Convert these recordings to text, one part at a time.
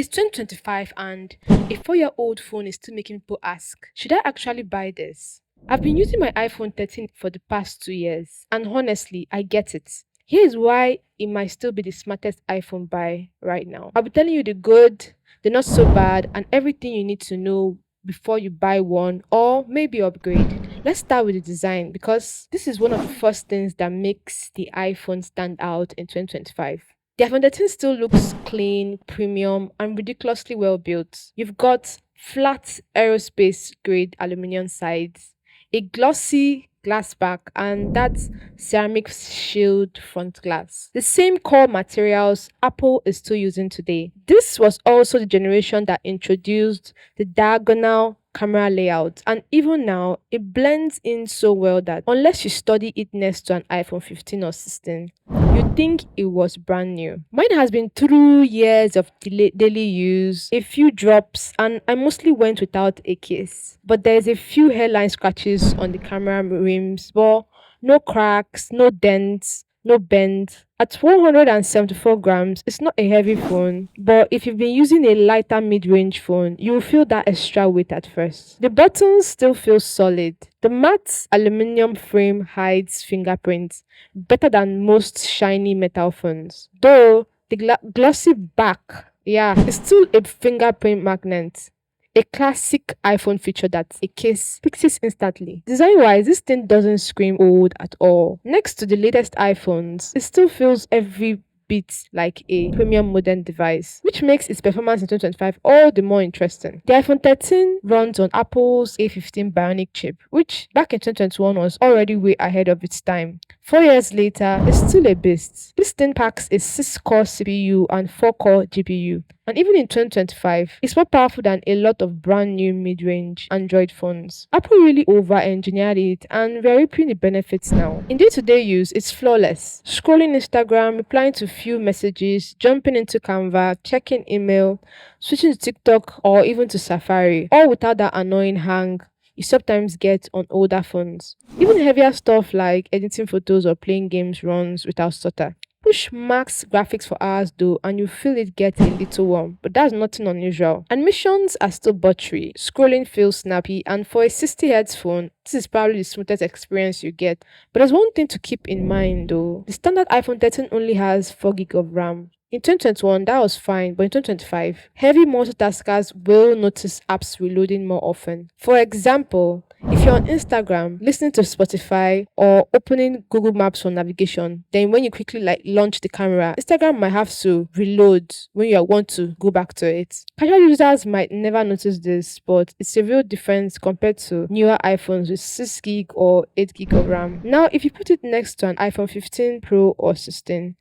It's 2025 and a 4-year-old phone is still making people ask, should I actually buy this? I've been using my iPhone 13 for the past 2 years, and honestly, I get it. Here's why it might still be the smartest iPhone buy right now. I'll be telling you the good, the not so bad, and everything you need to know before you buy one or maybe upgrade. Let's start with the design because this is one of the first things that makes the iPhone stand out in 2025. The iPhone 13 still looks clean, premium, and ridiculously well built. You've got flat aerospace grade aluminum sides, a glossy glass back, and that ceramic shield front glass. The same core materials Apple is still using today. This was also the generation that introduced the diagonal camera layout, and even now it blends in so well that unless you study it next to an iPhone 15 or 16, you think it was brand new. Mine has been through years of daily use, a few drops, and I mostly went without a case. But there's a few hairline scratches on the camera rims, but no cracks, no dents, no bends. At 174 grams, it's not a heavy phone, but if you've been using a lighter mid-range phone, you'll feel that extra weight at first. The buttons still feel solid. The matte aluminum frame hides fingerprints better than most shiny metal phones. Though the glossy back, yeah, it's still a fingerprint magnet. A classic iPhone feature that a case fixes instantly. Design wise, this thing doesn't scream old at all. Next to the latest iPhones, it still feels every bit like a premium modern device, which makes its performance in 2025 all the more interesting. The iPhone 13 runs on Apple's A15 Bionic chip, which back in 2021 was already way ahead of its time. 4 years later, it's still a beast. This thing packs a 6-core CPU and 4-core GPU. And even in 2025, it's more powerful than a lot of brand new mid range Android phones. Apple really over engineered it and we're reaping the benefits now. In day to day use, it's flawless. Scrolling Instagram, replying to few messages, jumping into Canva, checking email, switching to TikTok or even to Safari, all without that annoying hang you sometimes get on older phones. Even heavier stuff like editing photos or playing games runs without stutter. Push max graphics for hours though, and you feel it get a little warm, but that's nothing unusual. Animations are still buttery, scrolling feels snappy, and for a 60Hz phone, this is probably the smoothest experience you get. But there's one thing to keep in mind though. The standard iPhone 13 only has 4 gig of RAM. In 2021, that was fine, but in 2025, heavy multitaskers will notice apps reloading more often. For example, if you're on Instagram, listening to Spotify, or opening Google Maps for navigation, then when you quickly launch the camera, Instagram might have to reload when you want to go back to it. Casual users might never notice this, but it's a real difference compared to newer iPhones with 6 gig or 8 gig of RAM. Now, if you put it next to an iPhone 15 Pro or 16,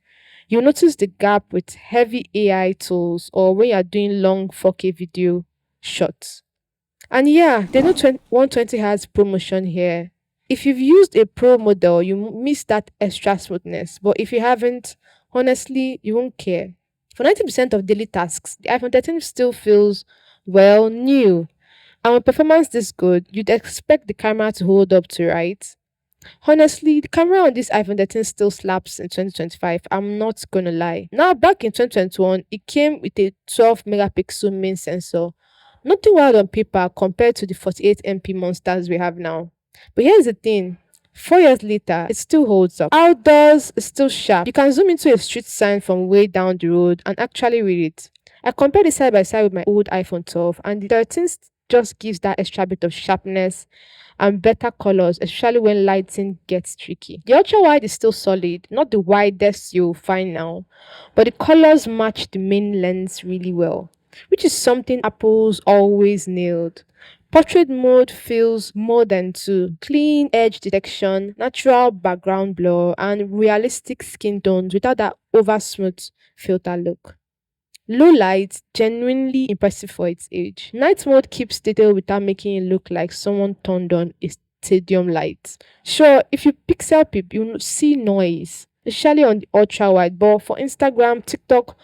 you'll notice the gap with heavy AI tools or when you're doing long 4K video shots. And yeah, there's no 120 Hz promotion here. If you've used a Pro model, you miss that extra smoothness. But if you haven't, honestly, you won't care. For 90% of daily tasks, the iPhone 13 still feels, well, new. And with performance this good, you'd expect the camera to hold up to, right? Honestly, the camera on this iPhone 13 still slaps in 2025. I'm not gonna lie. Now, back in 2021, it came with a 12 megapixel main sensor. Nothing wild on paper compared to the 48 MP monsters we have now. But here's the thing. 4 years later, it still holds up. Outdoors, it's still sharp. You can zoom into a street sign from way down the road and actually read it. I compared it side by side with my old iPhone 12, and the 13 just gives that extra bit of sharpness and better colors, especially when lighting gets tricky. The ultra wide is still solid, not the widest you'll find now, but the colors match the main lens really well, which is something Apple's always nailed. Portrait mode feels more than two. Clean edge detection, natural background blur, and realistic skin tones without that over smooth filter look. Low light, genuinely impressive for its age. Night mode keeps detail without making it look like someone turned on a stadium light. Sure, if you pixel peep, you'll see noise, especially on the ultra wide, but for Instagram, TikTok,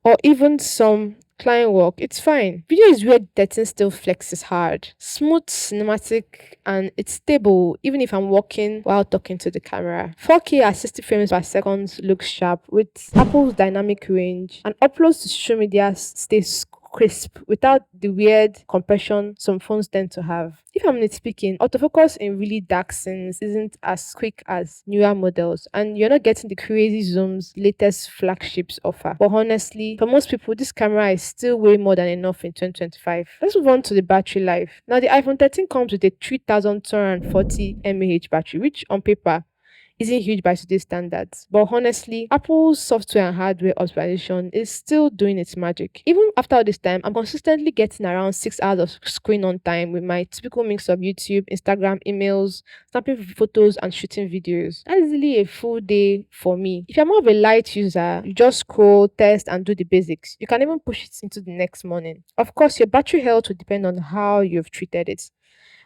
or even some client work, it's fine. Video is where 13 still flexes hard. Smooth, cinematic, and it's stable even if I'm walking while talking to the camera. 4K at 60 frames per second looks sharp with Apple's dynamic range, and uploads to social media stays crisp without the weird compression some phones tend to have. If I'm nitpicking, autofocus in really dark scenes isn't as quick as newer models, and you're not getting the crazy zooms latest flagships offer. But honestly, for most people, this camera is still way more than enough in 2025. Let's move on to the battery life. Now, the iPhone 13 comes with a 3240 mAh battery, which on paper isn't huge by today's standards. But honestly, Apple's software and hardware optimization is still doing its magic. Even after all this time, I'm consistently getting around 6 hours of screen on time with my typical mix of YouTube, Instagram, emails, snapping photos, and shooting videos. That's easily a full day for me. If you're more of a light user, you just scroll, test, and do the basics. You can even push it into the next morning. Of course, your battery health will depend on how you've treated it.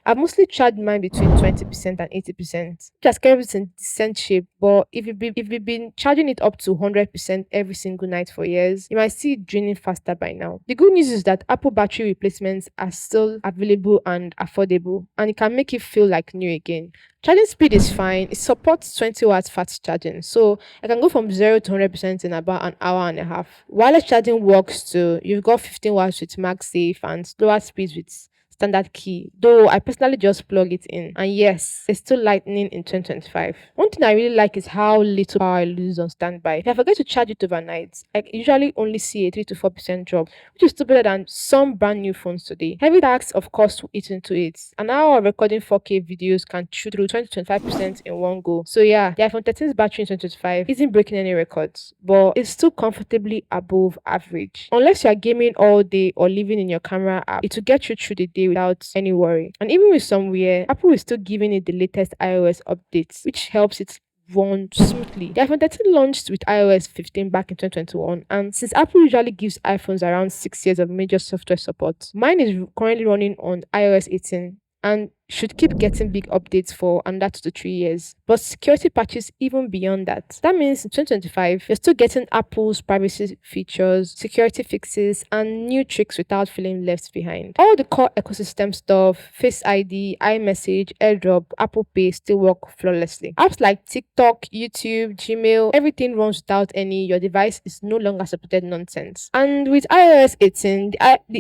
I mostly charge mine between 20% and 80%. Just kept it in decent shape, but if you've been charging it up to 100% every single night for years, you might see it draining faster by now. The good news is that Apple battery replacements are still available and affordable, and it can make it feel like new again. Charging speed is fine. It supports 20 watts fast charging, so I can go from 0 to 100% in about an hour and a half. Wireless charging works too. You've got 15 watts with MagSafe and slower speeds with standard key, though I personally just plug it in. And yes, it's still lightning in 2025. One thing I really like is how little power I lose on standby. If I forget to charge it overnight, I usually only see a 3 to 4% drop, which is still better than some brand new phones today. Heavy tax, of course, will eat into it. An hour of recording 4K videos can chew through 20 to 25% in one go. So yeah, the iPhone 13's battery in 2025 isn't breaking any records, but it's still comfortably above average. Unless you're gaming all day or living in your camera app, it will get you through the day without any worry. And even with some wear, Apple is still giving it the latest iOS updates, which helps it run smoothly. The iPhone 13 launched with iOS 15 back in 2021, and since Apple usually gives iPhones around 6 years of major software support, mine is currently running on iOS 18 and should keep getting big updates for another 2 to 3 years. But security patches even beyond that. That means in 2025, you're still getting Apple's privacy features, security fixes, and new tricks without feeling left behind. All the core ecosystem stuff, Face ID, iMessage, AirDrop, Apple Pay still work flawlessly. Apps like TikTok, YouTube, Gmail, everything runs without any your device is no longer supported nonsense. And with iOS 18,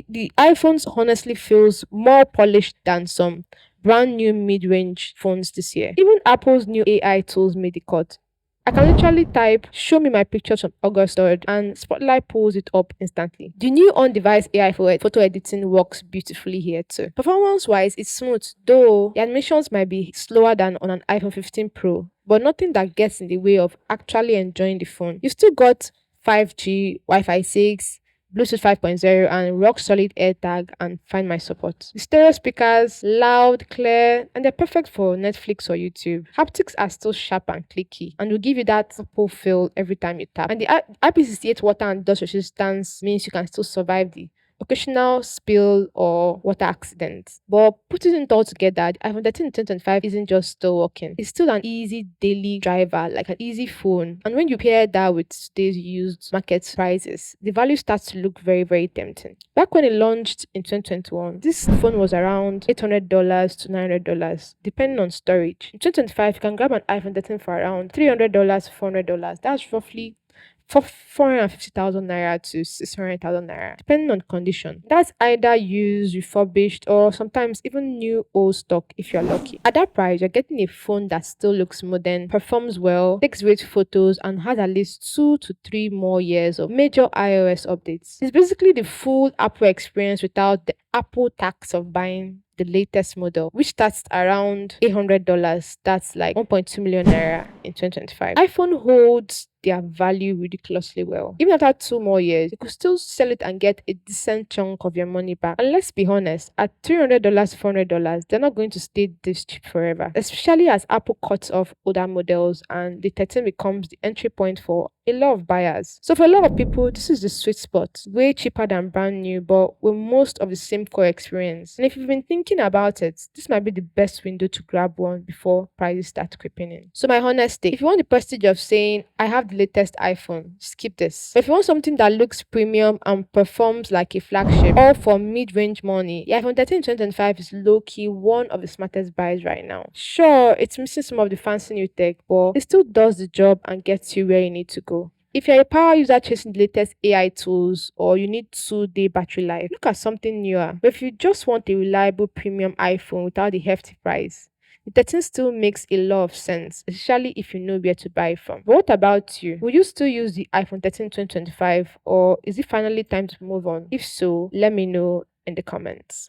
the iPhones honestly feels more polished than some brand new mid-range phones this year. Even Apple's new AI tools made the cut. I can literally type, show me my pictures from August 3rd, and Spotlight pulls it up instantly. The new on-device AI for photo editing works beautifully here too. Performance-wise, it's smooth, though the animations might be slower than on an iPhone 15 Pro, but nothing that gets in the way of actually enjoying the phone. You still got 5G, Wi-Fi 6, Bluetooth 5.0, and rock solid AirTag and Find My support. The stereo speakers, loud, clear, and they're perfect for Netflix or YouTube. Haptics are still sharp and clicky and will give you that Apple feel every time you tap. And the IP68 water and dust resistance means you can still survive the occasional spill or water accident. But putting it all together, the iPhone 13 in 2025 isn't just still working. It's still an easy daily driver, like an easy phone. And when you pair that with today's used market prices, the value starts to look very, very tempting. Back when it launched in 2021, this phone was around $800 to $900, depending on storage. In 2025, you can grab an iPhone 13 for around $300 to $400. That's roughly for 450,000 naira to 600,000 naira, depending on condition. That's either used, refurbished, or sometimes even new old stock if you're lucky. At that price, you're getting a phone that still looks modern, performs well, takes great photos, and has at least 2 to 3 more years of major iOS updates. It's basically the full Apple experience without the Apple tax of buying the latest model, which starts around $800. That's like 1.2 million naira in 2025. iPhone holds their value ridiculously well. Even after 2 more years, you could still sell it and get a decent chunk of your money back. And let's be honest, at $300, $400, they're not going to stay this cheap forever, especially as Apple cuts off older models and the 13 becomes the entry point for a lot of buyers. So for a lot of people, this is the sweet spot, way cheaper than brand new, but with most of the same core experience. And if you've been thinking about it, this might be the best window to grab one before prices start creeping in. So my honest take, if you want the prestige of saying, I have the latest iPhone, skip this. But if you want something that looks premium and performs like a flagship, all for mid-range money, the iPhone 13 in 2025 is low-key one of the smartest buys right now. Sure, it's missing some of the fancy new tech, but it still does the job and gets you where you need to go. If you're a power user chasing the latest AI tools or you need 2-day battery life, look at something newer. But if you just want a reliable premium iPhone without the hefty price, the 13 still makes a lot of sense, especially if you know where to buy from. But what about you? Will you still use the iPhone 13 2025 or is it finally time to move on? If so, let me know in the comments.